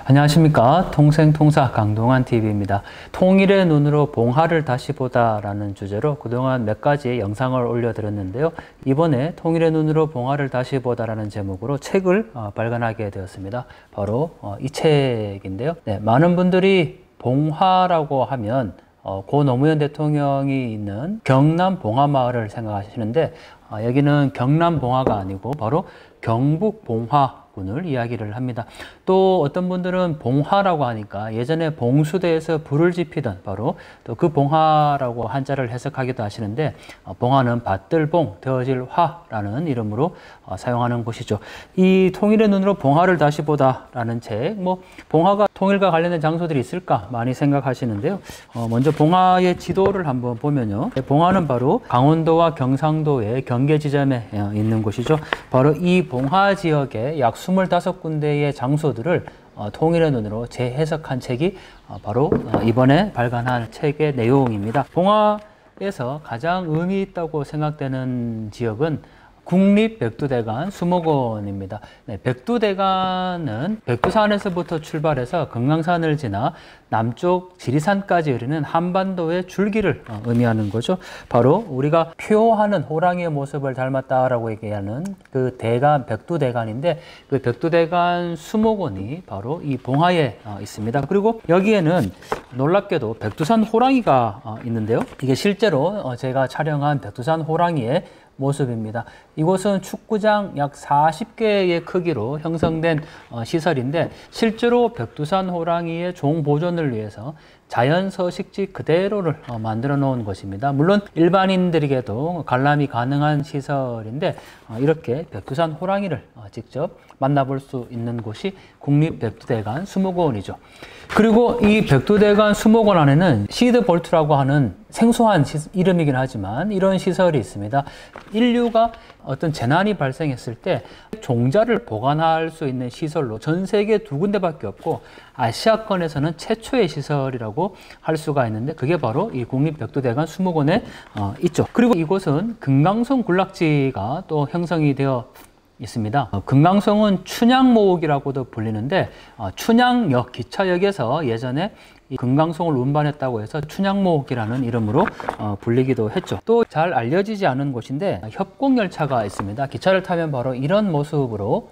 안녕하십니까. 통생통사 강동환TV입니다. 통일의 눈으로 봉화를 다시 보다라는 주제로 그동안 몇 가지 영상을 올려드렸는데요. 이번에 통일의 눈으로 봉화를 다시 보다라는 제목으로 책을 발간하게 되었습니다. 바로 이 책인데요. 많은 분들이 봉화라고 하면 고 노무현 대통령이 있는 경남 봉화마을을 생각하시는데 여기는 경남 봉화가 아니고 바로 경북 봉화군을 이야기를 합니다. 또 어떤 분들은 봉화라고 하니까 예전에 봉수대에서 불을 지피던 바로 또 그 봉화라고 한자를 해석하기도 하시는데 봉화는 밭들봉, 되어질 화라는 이름으로 사용하는 곳이죠. 이 통일의 눈으로 봉화를 다시 보다라는 책, 봉화가 통일과 관련된 장소들이 있을까 많이 생각하시는데요. 먼저 봉화의 지도를 한번 보면요. 봉화는 바로 강원도와 경상도의 경계 지점에 있는 곳이죠. 바로 이 봉화 지역의 약 25군데의 장소들을 통일의 눈으로 재해석한 책이 바로 이번에 발간한 책의 내용입니다. 봉화에서 가장 의미 있다고 생각되는 지역은 국립백두대간 수목원입니다. 백두대간은 백두산에서부터 출발해서 금강산을 지나 남쪽 지리산까지 흐르는 한반도의 줄기를 의미하는 거죠. 바로 우리가 표하는 호랑이의 모습을 닮았다라고 얘기하는 그 대간, 백두대간인데 그 백두대간 수목원이 바로 이 봉화에 있습니다. 그리고 여기에는 놀랍게도 백두산 호랑이가 있는데요. 이게 실제로 제가 촬영한 백두산 호랑이의 모습입니다. 이곳은 축구장 약 40개의 크기로 형성된 시설인데 실제로 백두산 호랑이의 종보존을 위해서 자연 서식지 그대로를 만들어 놓은 것입니다. 물론 일반인들에게도 관람이 가능한 시설인데 이렇게 백두산 호랑이를 직접 만나볼 수 있는 곳이 국립백두대간 수목원이죠. 그리고 이 백두대간 수목원 안에는 시드볼트라고 하는 생소한 이름이긴 하지만 이런 시설이 있습니다. 인류가 어떤 재난이 발생했을 때 종자를 보관할 수 있는 시설로 전 세계 2군데밖에 없고 아시아권에서는 최초의 시설이라고 할 수가 있는데 그게 바로 이 국립백두대간 수목원에 있죠. 그리고 이곳은 금강송 군락지가 또 형성이 되어 있습니다. 금강송은 춘향모옥이라고도 불리는데 춘향역 기차역에서 예전에 이 금강송을 운반했다고 해서 춘향모옥이라는 이름으로 불리기도 했죠. 또 잘 알려지지 않은 곳인데 협곡열차가 있습니다. 기차를 타면 바로 이런 모습으로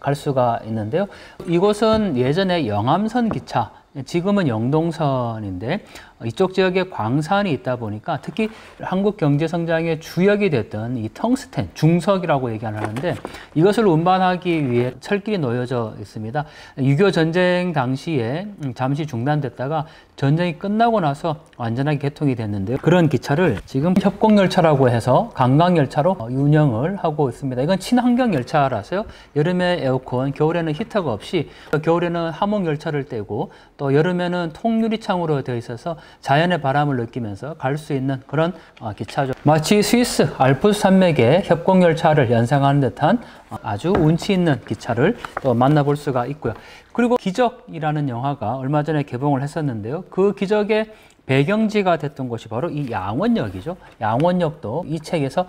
갈 수가 있는데요. 이곳은 예전에 영암선 기차, 지금은 영동선인데 이쪽 지역에 광산이 있다 보니까 특히 한국 경제 성장의 주역이 됐던 이 텅스텐, 중석이라고 얘기하는데 이것을 운반하기 위해 철길이 놓여져 있습니다. 6.25 전쟁 당시에 잠시 중단됐다가 전쟁이 끝나고 나서 완전하게 개통이 됐는데요. 그런 기차를 지금 협곡열차라고 해서 관광열차로 운영을 하고 있습니다. 이건 친환경열차라서요. 여름에 에어컨, 겨울에는 히터가 없이 겨울에는 하몽열차를 떼고 또 여름에는 통유리창으로 되어 있어서 자연의 바람을 느끼면서 갈 수 있는 그런 기차죠. 마치 스위스 알프스 산맥의 협곡열차를 연상하는 듯한 아주 운치 있는 기차를 또 만나볼 수가 있고요. 그리고 기적이라는 영화가 얼마 전에 개봉을 했었는데요. 그 기적의 배경지가 됐던 곳이 바로 이 양원역이죠. 양원역도 이 책에서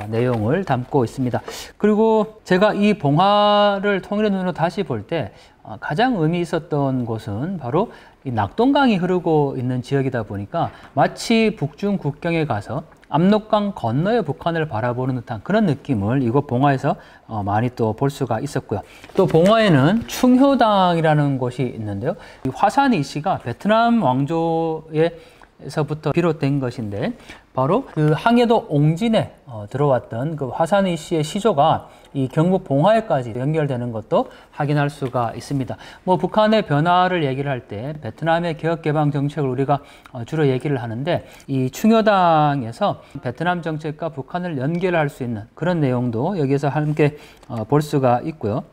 내용을 담고 있습니다. 그리고 제가 이 봉화를 통일의 눈으로 다시 볼 때 가장 의미 있었던 곳은 바로 이 낙동강이 흐르고 있는 지역이다 보니까 마치 북중 국경에 가서 압록강 건너의 북한을 바라보는 듯한 그런 느낌을 이곳 봉화에서 많이 또 볼 수가 있었고요. 또 봉화에는 충효당이라는 곳이 있는데요. 이 화산 이씨가 베트남 왕조에서부터 비롯된 것인데 바로 그 항해도 옹진에 들어왔던 그 화산 이씨의 시조가 이 경북 봉화에까지 연결되는 것도 확인할 수가 있습니다. 북한의 변화를 얘기를 할 때 베트남의 개혁개방 정책을 우리가 주로 얘기를 하는데 이 충효당에서 베트남 정책과 북한을 연결할 수 있는 그런 내용도 여기서 함께 볼 수가 있고요.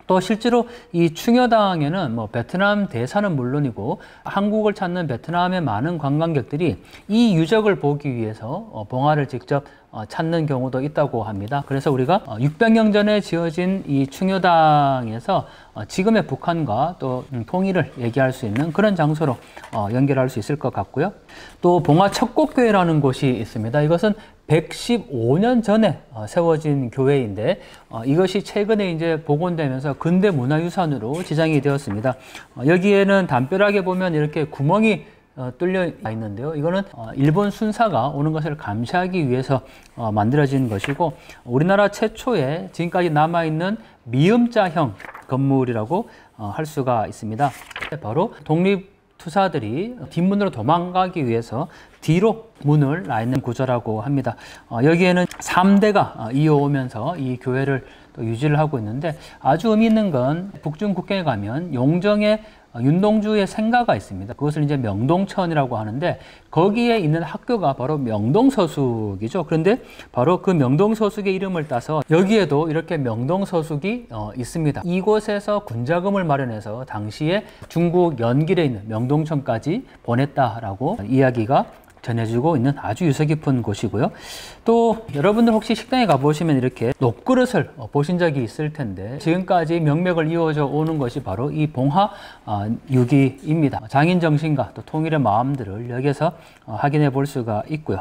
또 실제로 이 충효당에는 베트남 대사는 물론이고 한국을 찾는 베트남의 많은 관광객들이 이 유적을 보기 위해서 봉화를 직접 찾는 경우도 있다고 합니다. 그래서 우리가 600년 전에 지어진 이 충효당에서 지금의 북한과 또 통일을 얘기할 수 있는 그런 장소로 연결할 수 있을 것 같고요. 또 봉화 척곡교회라는 곳이 있습니다. 이것은 115년 전에 세워진 교회인데 이것이 최근에 이제 복원되면서 근대 문화유산으로 지정이 되었습니다. 여기에는 담벼락에 보면 이렇게 구멍이 뚫려 있는데요. 이거는 일본 순사가 오는 것을 감시하기 위해서 만들어진 것이고, 우리나라 최초의 지금까지 남아있는 미음자형 건물이라고 할 수가 있습니다. 바로 독립투사들이 뒷문으로 도망가기 위해서 뒤로 문을 놔 있는 구조라고 합니다. 여기에는 3대가 이어오면서 이 교회를 또 유지를 하고 있는데, 아주 의미 있는 건 북중 국경에 가면 용정에 윤동주의 생가가 있습니다. 그것을 이제 명동천이라고 하는데, 거기에 있는 학교가 바로 명동서숙이죠. 그런데 바로 그 명동서숙의 이름을 따서 여기에도 이렇게 명동서숙이 있습니다. 이곳에서 군자금을 마련해서 당시에 중국 연길에 있는 명동천까지 보냈다라고 이야기가 전해지고 있는 아주 유서 깊은 곳이고요. 또 여러분들 혹시 식당에 가보시면 이렇게 녹그릇을 보신 적이 있을 텐데, 지금까지 명맥을 이어져 오는 것이 바로 이 봉화 유기입니다. 장인 정신과 또 통일의 마음들을 여기서 확인해 볼 수가 있고요.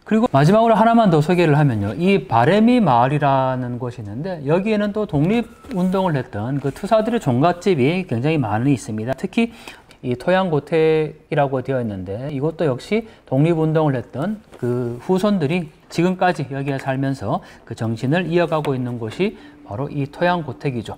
그리고 마지막으로 하나만 더 소개를 하면요, 이 바래미 마을이라는 곳이 있는데, 여기에는 또 독립운동을 했던 그 투사들의 종갓집이 굉장히 많이 있습니다. 특히 이 토양고택이라고 되어 있는데, 이것도 역시 독립운동을 했던 그 후손들이 지금까지 여기에 살면서 그 정신을 이어가고 있는 곳이 바로 이 토양고택이죠.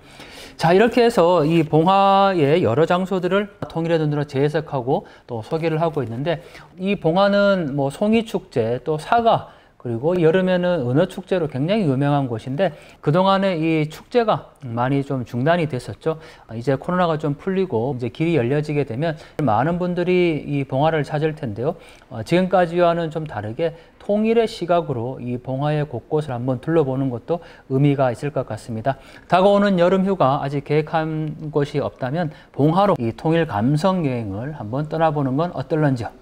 자, 이렇게 해서 이 봉화의 여러 장소들을 통일의 눈으로 재해석하고 또 소개를 하고 있는데, 이 봉화는 뭐 송이축제, 또 사과, 그리고 여름에는 은어축제로 굉장히 유명한 곳인데, 그동안에 이 축제가 많이 좀 중단이 됐었죠. 이제 코로나가 좀 풀리고 이제 길이 열려지게 되면 많은 분들이 이 봉화를 찾을 텐데요. 지금까지와는 좀 다르게 통일의 시각으로 이 봉화의 곳곳을 한번 둘러보는 것도 의미가 있을 것 같습니다. 다가오는 여름 휴가 아직 계획한 곳이 없다면 봉화로 이 통일 감성 여행을 한번 떠나보는 건 어떨런지요.